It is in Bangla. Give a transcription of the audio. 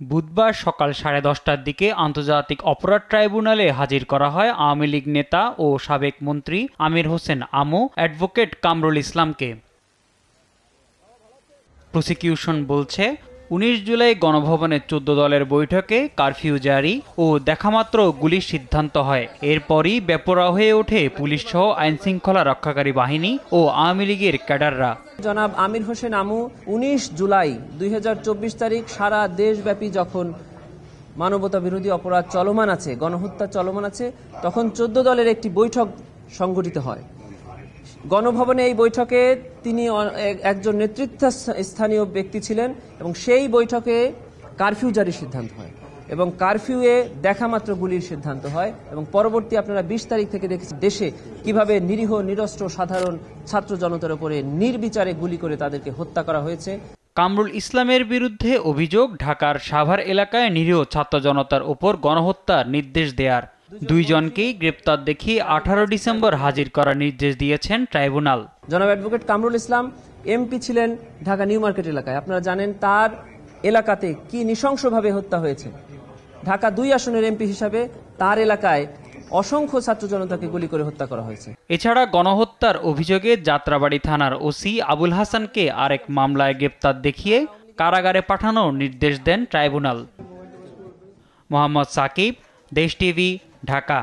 বুধবার সকাল 10:30টার দিকে আন্তর্জাতিক অপরাধ ট্রাইব্যুনালে হাজির করা হয় আওয়ামী লীগ নেতা ও সাবেক মন্ত্রী আমির হোসেন আমু অ্যাডভোকেট কামরুল ইসলামকে। প্রসিকিউশন বলছে, 19 জুলাই গণভবনে 14 দলের বৈঠকে কারফিউ জারি ও দেখামাত্র গুলির সিদ্ধান্ত হয়। এরপরই বেপরোয়া হয়ে ওঠে পুলিশ সহ আইনশৃঙ্খলা রক্ষাকারী বাহিনী ও আওয়ামী লীগের ক্যাডাররা। জনাব আমির হোসেন আমু 19 জুলাই 2024 তারিখ সারা দেশব্যাপী যখন মানবতা বিরোধী অপরাধ চলমান আছে, গণহত্যা চলমান আছে, তখন 14 দলের একটি বৈঠক সংগঠিত হয়। গণভবনে এই বৈঠকে তিনি একজন নেতৃত্বস্থানীয় ব্যক্তি ছিলেন এবং সেই বৈঠকে কারফিউ জারির সিদ্ধান্ত হয় এবং কারফিউয়ে দেখামাত্র গুলির সিদ্ধান্ত হয় এবং পরবর্তী আপনারা 20 তারিখ থেকে দেখেছেন দেশে কিভাবে নিরীহ নিরস্ত্র সাধারণ ছাত্র জনতার উপরে নির্বিচারে গুলি করে তাদেরকে হত্যা করা হয়েছে। কামরুল ইসলামের বিরুদ্ধে অভিযোগ, ঢাকার সাভার এলাকায় নিরীহ ছাত্র জনতার উপর গণহত্যার নির্দেশ দেয়ার। দুইজনকেই গ্রেপ্তার দেখিয়ে 18 ডিসেম্বর হাজির করার নির্দেশ দিয়েছেন ট্রাইব্যুনাল। জনাব অ্যাডভোকেট কামরুল ইসলাম এমপি ছিলেন ঢাকা নিউ মার্কেট এলাকায়। আপনারা জানেন তার এলাকাতে কি নৃশংসভাবে হত্যা হয়েছে। ঢাকা 2 আসনের এমপি হিসাবে তার এলাকায় অসংখ্য ছাত্র জনতাকে গুলি করে হত্যা করা হয়েছে। এছাড়া গণহত্যার অভিযোগে যাত্রাবাড়ি থানার ওসি আবুল হাসানকে আরেক মামলায় গ্রেপ্তার দেখিয়ে কারাগারে পাঠানোর নির্দেশ দেন ট্রাইব্যুনাল। মোহাম্মদ সাকিব, দেশ টিভি, ঢাকা।